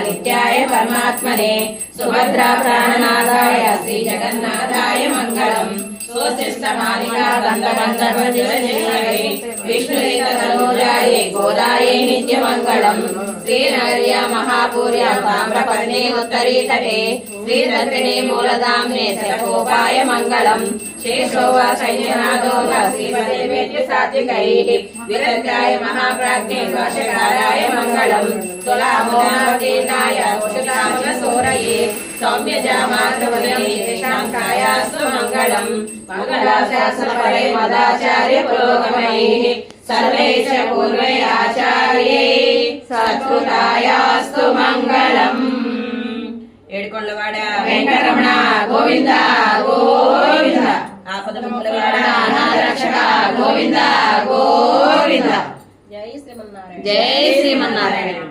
नित्याय परमात्मने सुभद्रा प्राणनाथाय श्री जगन्नाथाय मंगलम् स्वस्तिस्तमालिका दन्तमन्तर्वज्रजय विष्णुरेततनूजाय गोदायै नित्यमङ्गलम् श्रीनगर्या महापूर्या ताम्रपर्णे उत्तरीतटे श्रीदर्पिणे मूलधाम्ने सर्वोपाय मङ्गलम् शेषो वा सैन्यनाथो वा श्रीपदेवेद्य सात्विकैः विरक्ताय महाप्राज्ञे भाष्यकाराय मङ्गलम् तुलामोहावतीर्णाय कुशकामनसोरये सौम्यजामातृवदने शाङ्कायास्तु मङ्गलम् मङ्गलाशासनपरे मदाचार्य पुरोगमैः सर्वैश्च पूर्वै आचार्यै सत्कृतायास्तु मङ्गलम्। ఏడుకొండలవాడ వెంకటరమణ గోవింద గోవింద ఆపదములవాడ అనాథరక్షక గోవింద గోవింద. జై శ్రీమన్నారాయణ.